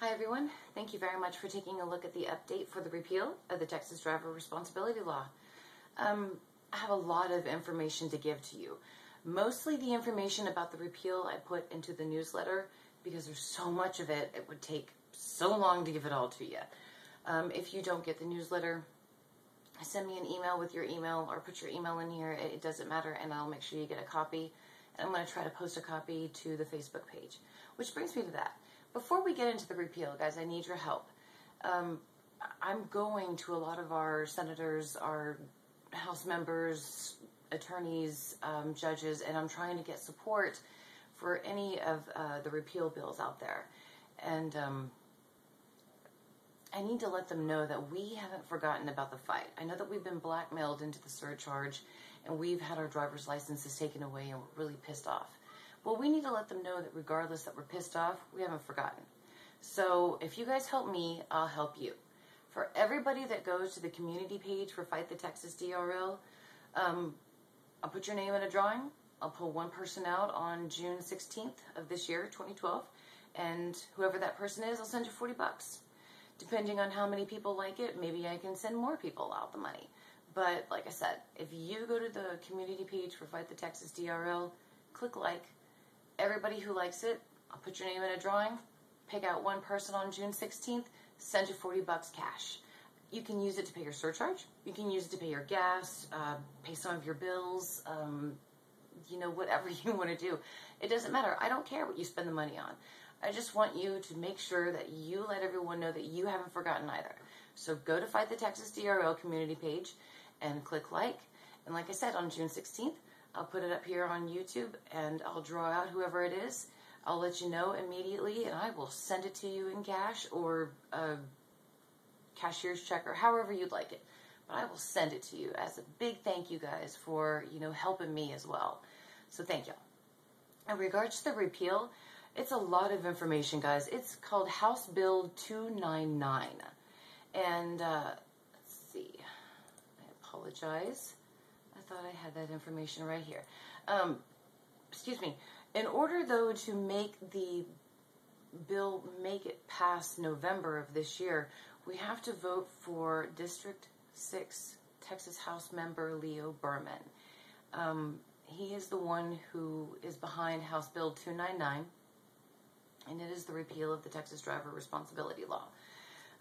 Hi everyone, thank you very much for taking a look at the update for the repeal of the Texas Driver Responsibility Law. I have a lot of information to give to you. Mostly the information about the repeal I put into the newsletter because there's so much of it, it would take so long to give it all to you. If you don't get the newsletter, send me an email with your email or put your email in here. It doesn't matter, and I'll make sure you get a copy. And I'm going to try to post a copy to the Facebook page. Which brings me to that. Before we get into the repeal, guys, I need your help. I'm going to a lot of our senators, our House members, attorneys, judges, and I'm trying to get support for any of the repeal bills out there. And I need to let them know that we haven't forgotten about the fight. I know that we've been blackmailed into the surcharge, and we've had our driver's licenses taken away, and we're really pissed off. Well, we need to let them know that regardless that we're pissed off, we haven't forgotten. So if you guys help me, I'll help you. For everybody that goes to the community page for Fight the Texas DRL, I'll put your name in a drawing. I'll pull one person out on June 16th of this year, 2012, and whoever that person is, I'll send you $40. Depending on how many people like it, maybe I can send more people out the money. But like I said, if you go to the community page for Fight the Texas DRL, click like. Everybody who likes it, I'll put your name in a drawing, pick out one person on June 16th, send you $40 cash. You can use it to pay your surcharge. You can use it to pay your gas, pay some of your bills, whatever you want to do. It doesn't matter. I don't care what you spend the money on. I just want you to make sure that you let everyone know that you haven't forgotten either. So go to Fight the Texas DRL community page and click like. And like I said, on June 16th, I'll put it up here on YouTube and I'll draw out whoever it is. I'll let you know immediately and I will send it to you in cash or a cashier's check or however you'd like it. But I will send it to you as a big thank you guys for, helping me as well. So thank you. In regards to the repeal, it's a lot of information, guys. It's called House Bill 299. And let's see. I apologize. I thought I had that information right here. Excuse me. In order, though, to make the bill make it past November of this year, we have to vote for District 6 Texas House member Leo Berman. He is the one who is behind House Bill 299, and it is the repeal of the Texas Driver Responsibility Law.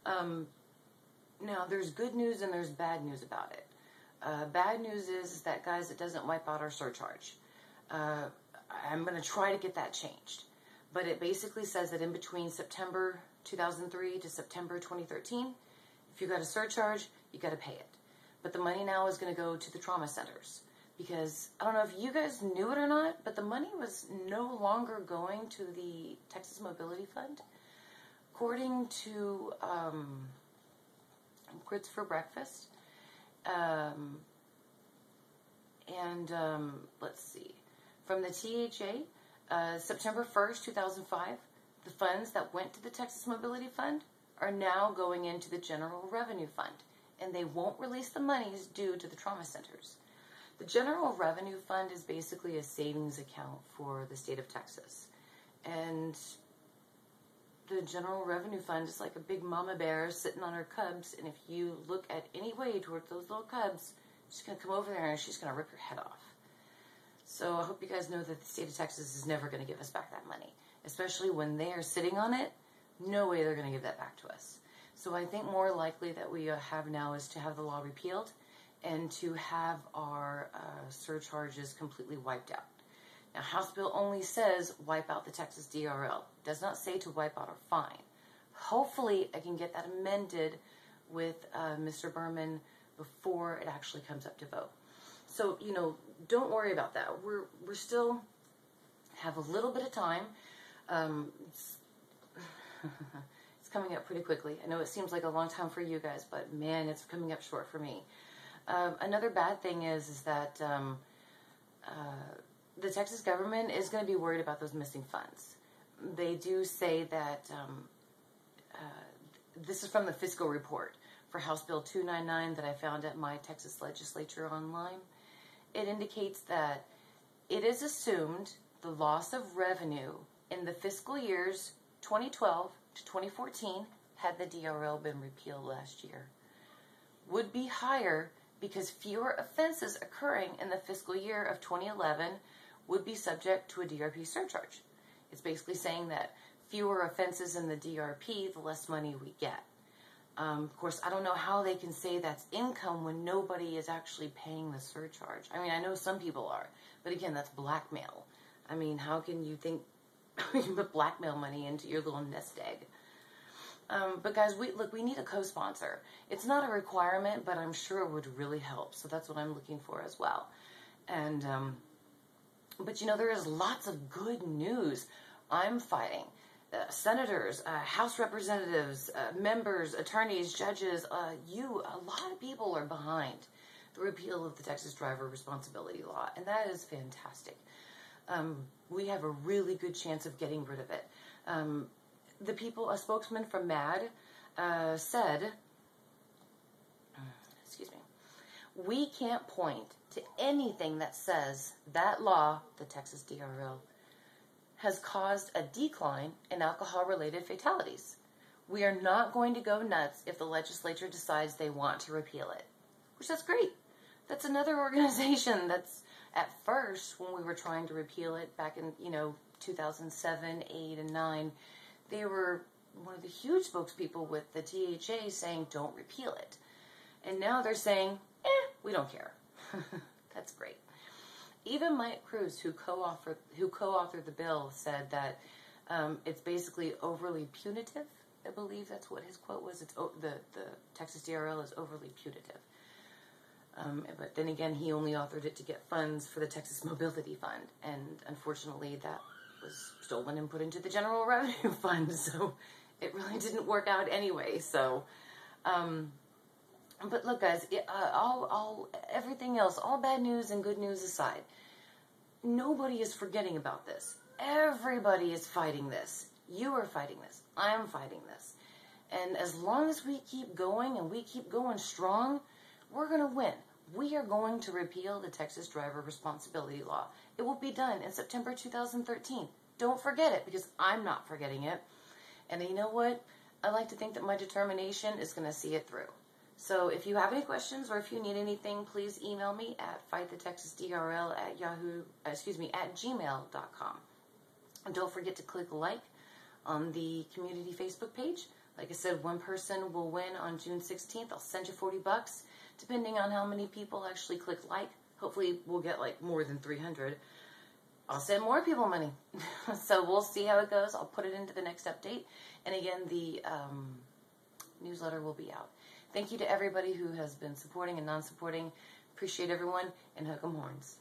Now, there's good news and there's bad news about it. Bad news is that, guys, it doesn't wipe out our surcharge. I'm going to try to get that changed. But it basically says that in between September 2003 to September 2013, if you got a surcharge, you got to pay it. But the money now is going to go to the trauma centers. Because, I don't know if you guys knew it or not, but the money was no longer going to the Texas Mobility Fund. According to Grits for Breakfast, let's see, from the THA, September 1st, 2005, the funds that went to the Texas Mobility Fund are now going into the General Revenue Fund, and they won't release the monies due to the trauma centers. The General Revenue Fund is basically a savings account for the state of Texas, and the General Revenue Fund is like a big mama bear sitting on her cubs, and if you look at any way towards those little cubs, she's going to come over there and she's going to rip your head off. So I hope you guys know that the state of Texas is never going to give us back that money, especially when they are sitting on it. No way they're going to give that back to us. So I think more likely that we have now is to have the law repealed and to have our surcharges completely wiped out. Now, House Bill only says wipe out the Texas DRL. It does not say to wipe out our fine. Hopefully, I can get that amended with Mr. Berman before it actually comes up to vote. So, don't worry about that. We're still have a little bit of time. It's coming up pretty quickly. I know it seems like a long time for you guys, but man, it's coming up short for me. Another bad thing is that the Texas government is going to be worried about those missing funds. They do say that, this is from the fiscal report for House Bill 299 that I found at my Texas legislature online. It indicates that it is assumed the loss of revenue in the fiscal years 2012 to 2014 had the DRL been repealed last year would be higher because fewer offenses occurring in the fiscal year of 2011 would be subject to a DRP surcharge. It's basically saying that fewer offenses in the DRP, the less money we get. Of course, I don't know how they can say that's income when nobody is actually paying the surcharge. I mean, I know some people are, but again, that's blackmail. I mean, how can you think you can put blackmail money into your little nest egg? But guys, we need a co-sponsor. It's not a requirement, but I'm sure it would really help. So that's what I'm looking for as well. And, but you know, there is lots of good news. I'm fighting. Senators, House representatives, members, attorneys, judges, a lot of people are behind the repeal of the Texas driver responsibility law, and that is fantastic. We have a really good chance of getting rid of it. A spokesman from MAD said, we can't point to anything that says that law, the Texas DRL, has caused a decline in alcohol-related fatalities. We are not going to go nuts if the legislature decides they want to repeal it, which that's great. That's another organization that's, at first, when we were trying to repeal it back in, 2007, 8, and 9, they were one of the huge spokespeople with the THA saying, don't repeal it. And now they're saying, we don't care. That's great. Even Mike Cruz, who co-authored the bill, said that it's basically overly punitive. I believe that's what his quote was. It's the Texas DRL is overly punitive. But then again, he only authored it to get funds for the Texas Mobility Fund, and unfortunately, that was stolen and put into the General Revenue Fund. So it really didn't work out anyway. So. But look, guys, everything else, all bad news and good news aside, nobody is forgetting about this. Everybody is fighting this. You are fighting this. I'm fighting this. And as long as we keep going and we keep going strong, we're going to win. We are going to repeal the Texas driver responsibility law. It will be done in September 2013. Don't forget it, because I'm not forgetting it. And you know what? I like to think that my determination is going to see it through. So if you have any questions or if you need anything, please email me at fightthetexasdrl@gmail.com. And don't forget to click like on the community Facebook page. Like I said, one person will win on June 16th. I'll send you $40, depending on how many people actually click like. Hopefully we'll get like more than 300. I'll send more people money. So we'll see how it goes. I'll put it into the next update. And again, the newsletter will be out. Thank you to everybody who has been supporting and non-supporting. Appreciate everyone, and hook 'em horns.